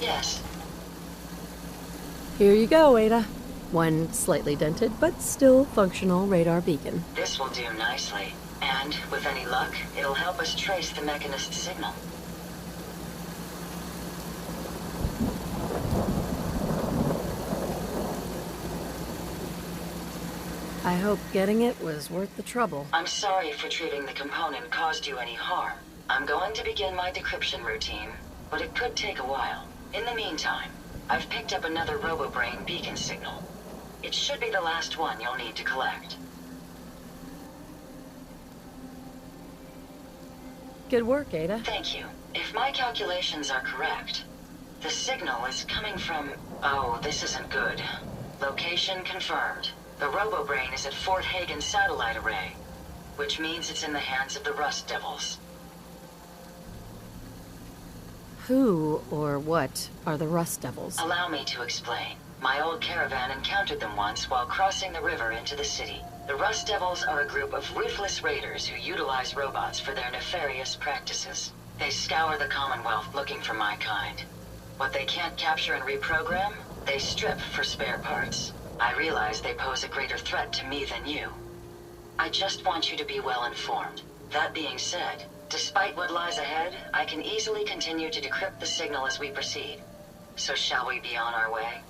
Yes. Here you go, Ada. One slightly dented, but still functional radar beacon. This will do nicely. And, with any luck, it'll help us trace the Mechanist's signal. I hope getting it was worth the trouble. I'm sorry if retrieving the component caused you any harm. I'm going to begin my decryption routine, but it could take a while. In the meantime, I've picked up another RoboBrain beacon signal. It should be the last one you'll need to collect. Good work, Ada. Thank you. If my calculations are correct, the signal is coming from... Oh, this isn't good. Location confirmed. The RoboBrain is at Fort Hagen Satellite Array, which means it's in the hands of the Rust Devils. Who or what are the Rust Devils? Allow me to explain. My old caravan encountered them once while crossing the river into the city. The Rust Devils are a group of ruthless raiders who utilize robots for their nefarious practices. They scour the Commonwealth looking for my kind. What they can't capture and reprogram, they strip for spare parts. I realize they pose a greater threat to me than you. I just want you to be well informed. That being said, despite what lies ahead, I can easily continue to decrypt the signal as we proceed. So shall we be on our way?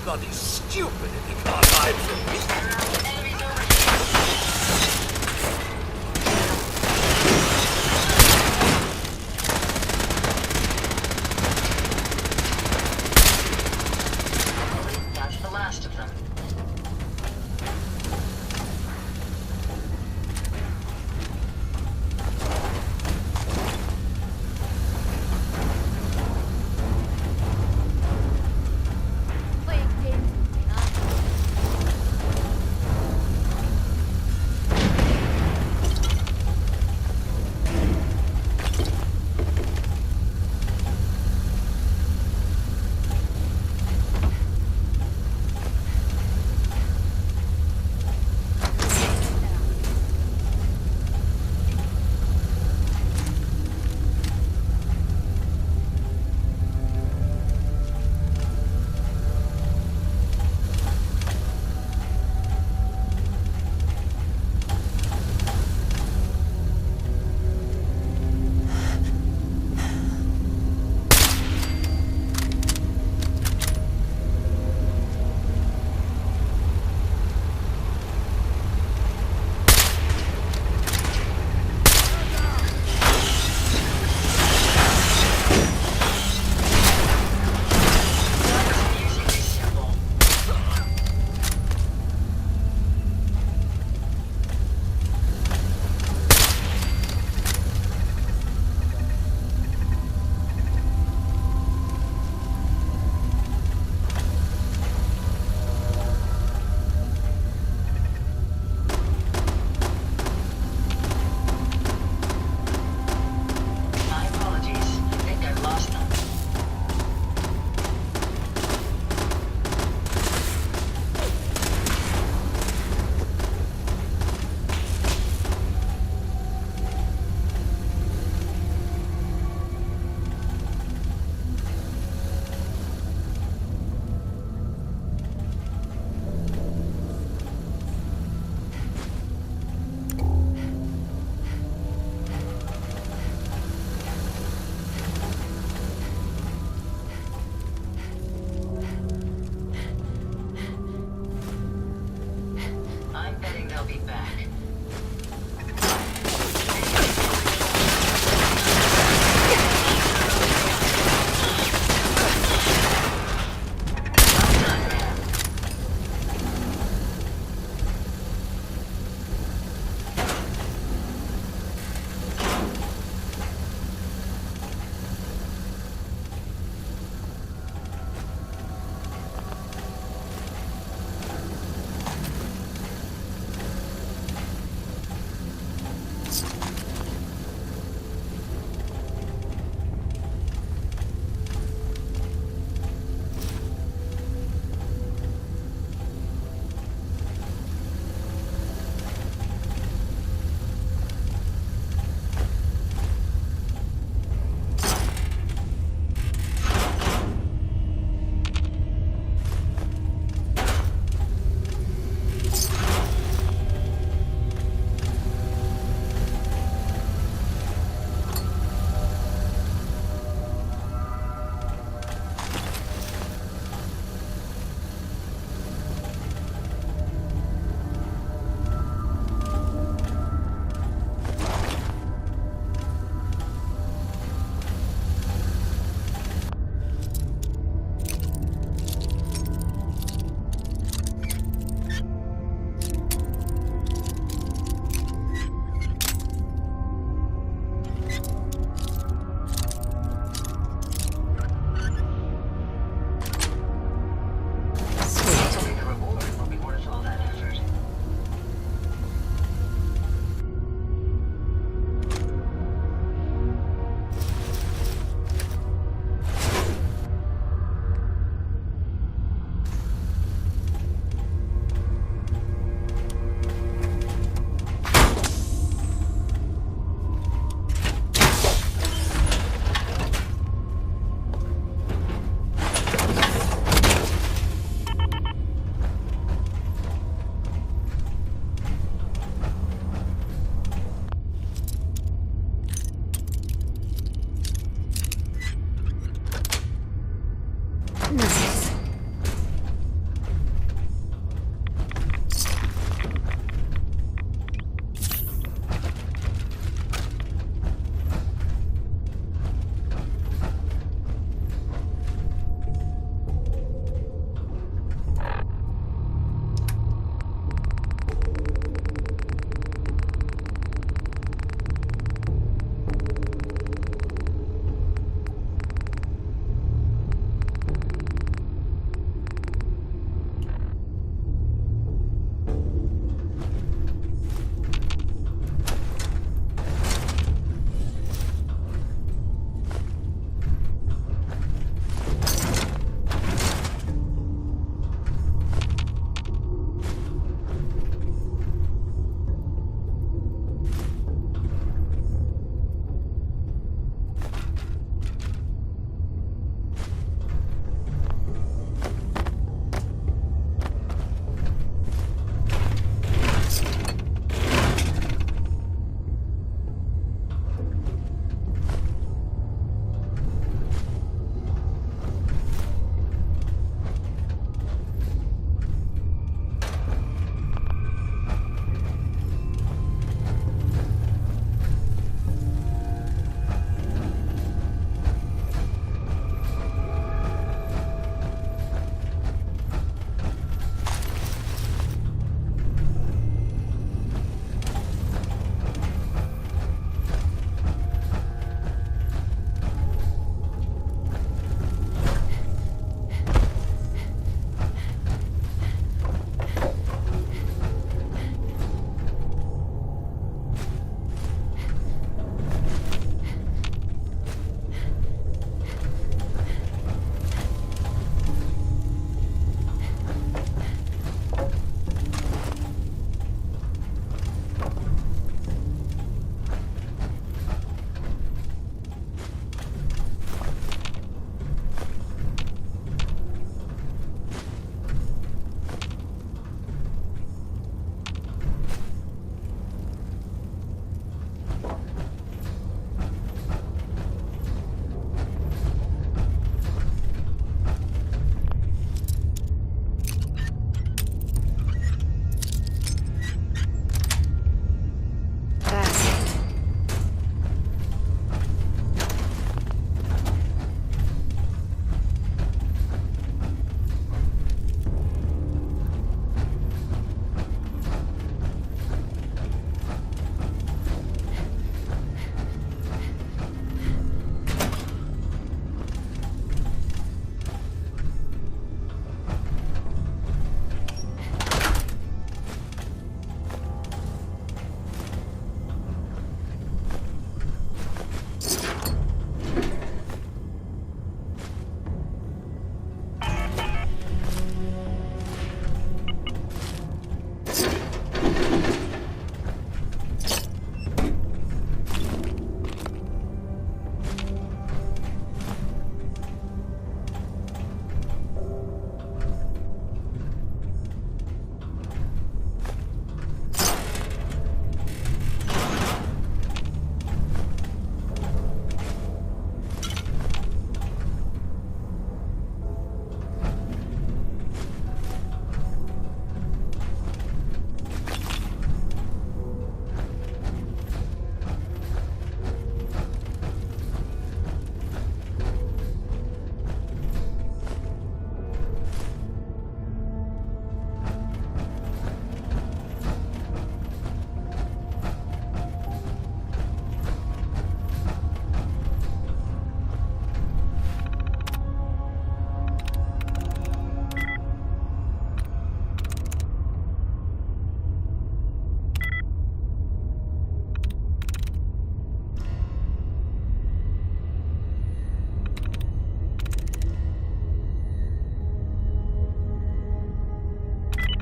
bloody stupid if you can't hide from me. Enemies over here. That's the last of them. Playing games with me, huh?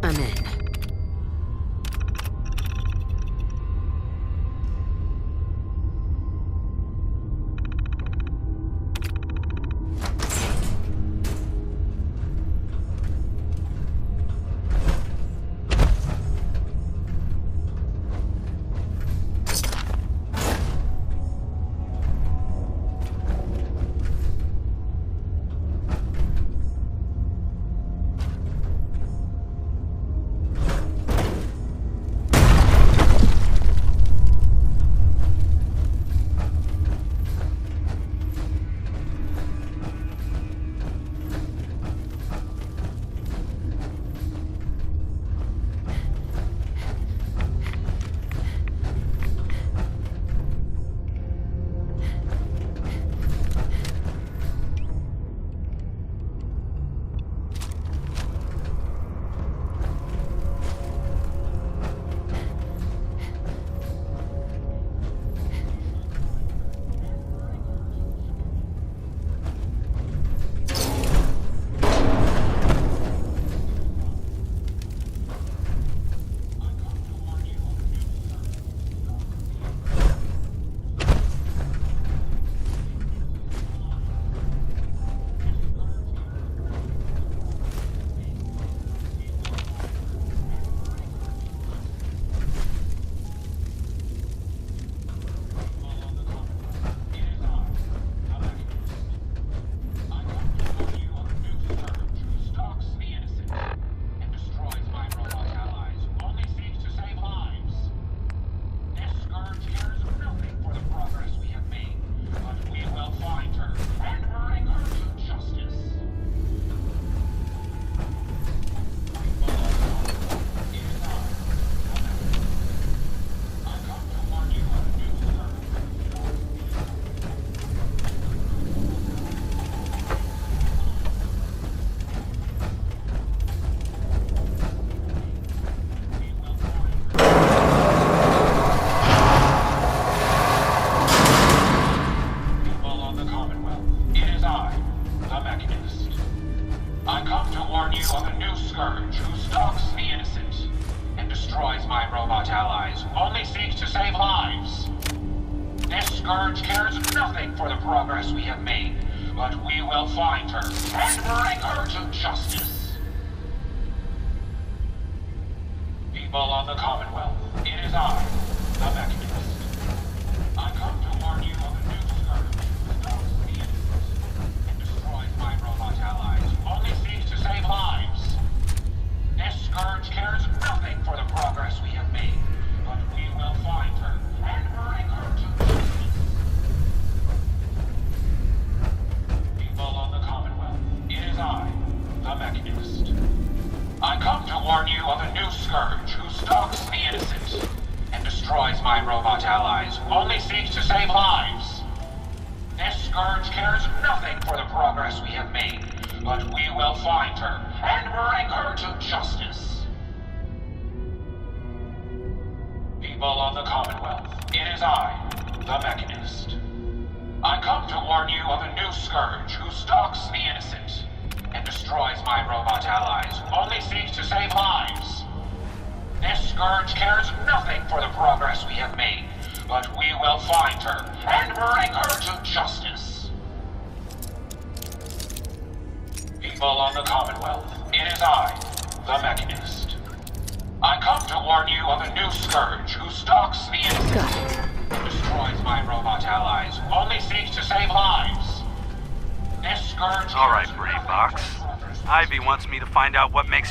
I'm in.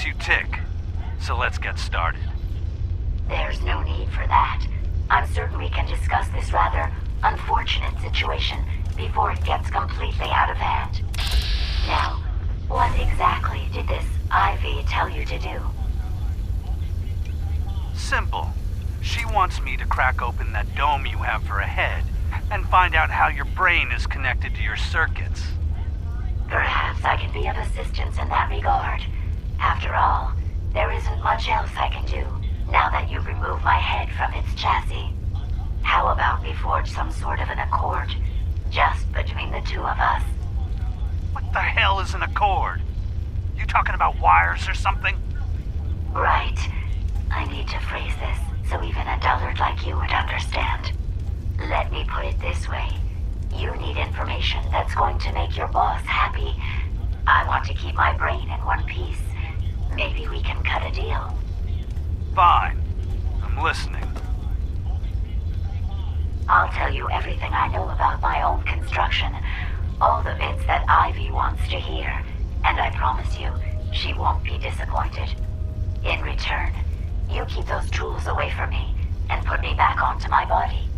You tick. So let's get started. There's no need for that. I'm certain we can discuss this rather unfortunate situation before it gets completely out of hand. Now, what exactly did this Ivy tell you to do? Simple. She wants me to crack open that dome you have for a head and find out how your brain is connected to your circuits. Perhaps I can be of assistance in that regard. After all, there isn't much else I can do, now that you've removed my head from its chassis. How about we forge some sort of an accord, just between the two of us? What the hell is an accord? You talking about wires or something? Right. I need to phrase this so even a dullard like you would understand. Let me put it this way. You need information that's going to make your boss happy. I want to keep my brain in one piece. Maybe we can cut a deal. Fine. I'm listening. I'll tell you everything I know about my own construction. All the bits that Ivy wants to hear. And I promise you, she won't be disappointed. In return, you keep those tools away from me and put me back onto my body.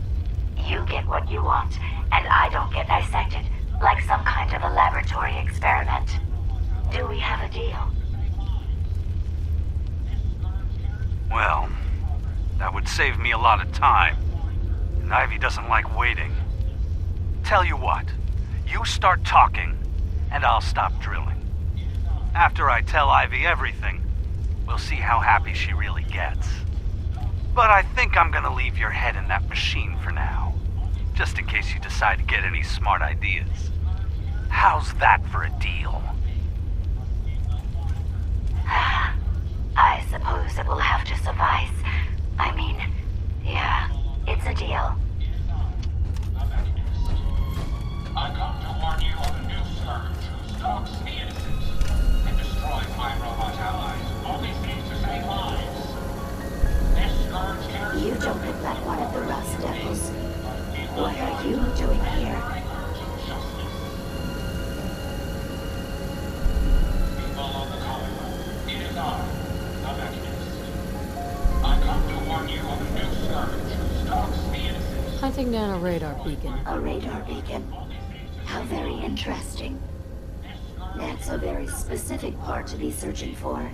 You get what you want, and I don't get dissected like some kind of a laboratory experiment. Do we have a deal? Well, that would save me a lot of time. And Ivy doesn't like waiting. Tell you what, you start talking, and I'll stop drilling. After I tell Ivy everything, we'll see how happy she really gets. But I think I'm gonna leave your head in that machine for now, just in case you decide to get any smart ideas. How's that for a deal? I suppose it will have to suffice. I mean, yeah, it's a deal. I come to warn you of a new scourge who stalks the innocent and destroys my robot allies, only seeks to save lives. This scourge cares. You don't look like one of the Rust Devils. What are you doing here? We follow the common road. It is I, the Mechanist. I come to warn you of a new scourge who stalks the innocent. Hunting down a radar beacon. A radar beacon. How very interesting. That's a very specific part to be searching for.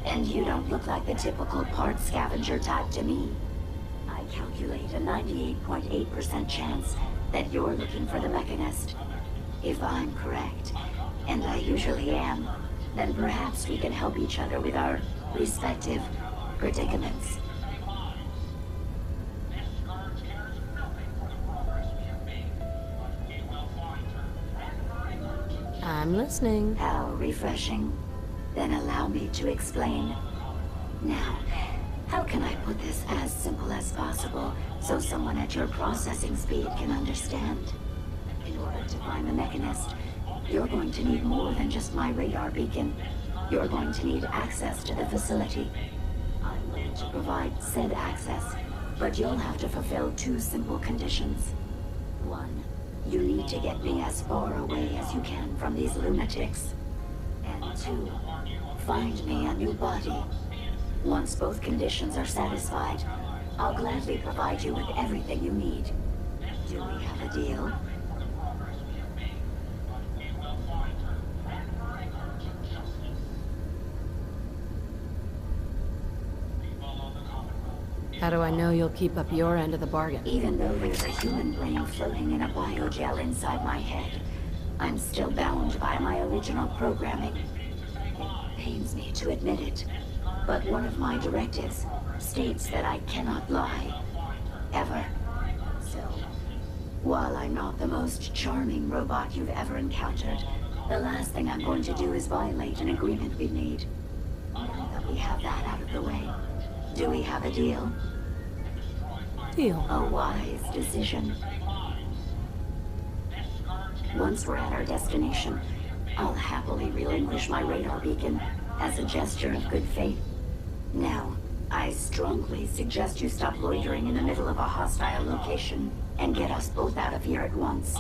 And you don't look like the typical part scavenger type to me. I calculate a 98.8% chance that you're looking for the Mechanist. If I'm correct, and I usually am, then perhaps we can help each other with our respective predicaments. I'm listening. How refreshing. Then allow me to explain. Now, how can I put this as simple as possible so someone at your processing speed can understand? In order to find the Mechanist, you're going to need more than just my radar beacon. You're going to need access to the facility. I'm willing to provide said access, but you'll have to fulfill two simple conditions. One, you need to get me as far away as you can from these lunatics. And two, find me a new body. Once both conditions are satisfied, I'll gladly provide you with everything you need. Do we have a deal? How do I know you'll keep up your end of the bargain? Even though there's a human brain floating in a biogel inside my head, I'm still bound by my original programming. It pains me to admit it, but one of my directives states that I cannot lie. Ever. So, while I'm not the most charming robot you've ever encountered, the last thing I'm going to do is violate an agreement we made. Now that we have that out of the way, do we have a deal? Deal. A wise decision. Once we're at our destination, I'll happily relinquish my radar beacon as a gesture of good faith. Now, I strongly suggest you stop loitering in the middle of a hostile location and get us both out of here at once.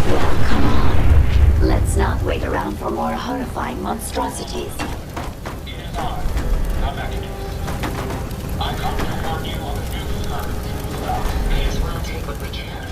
Well, come on. Let's not wait around for more horrifying monstrosities. It is I, the Mechanist. I come to warn you of a new scourge who stalks the May as well take what we can.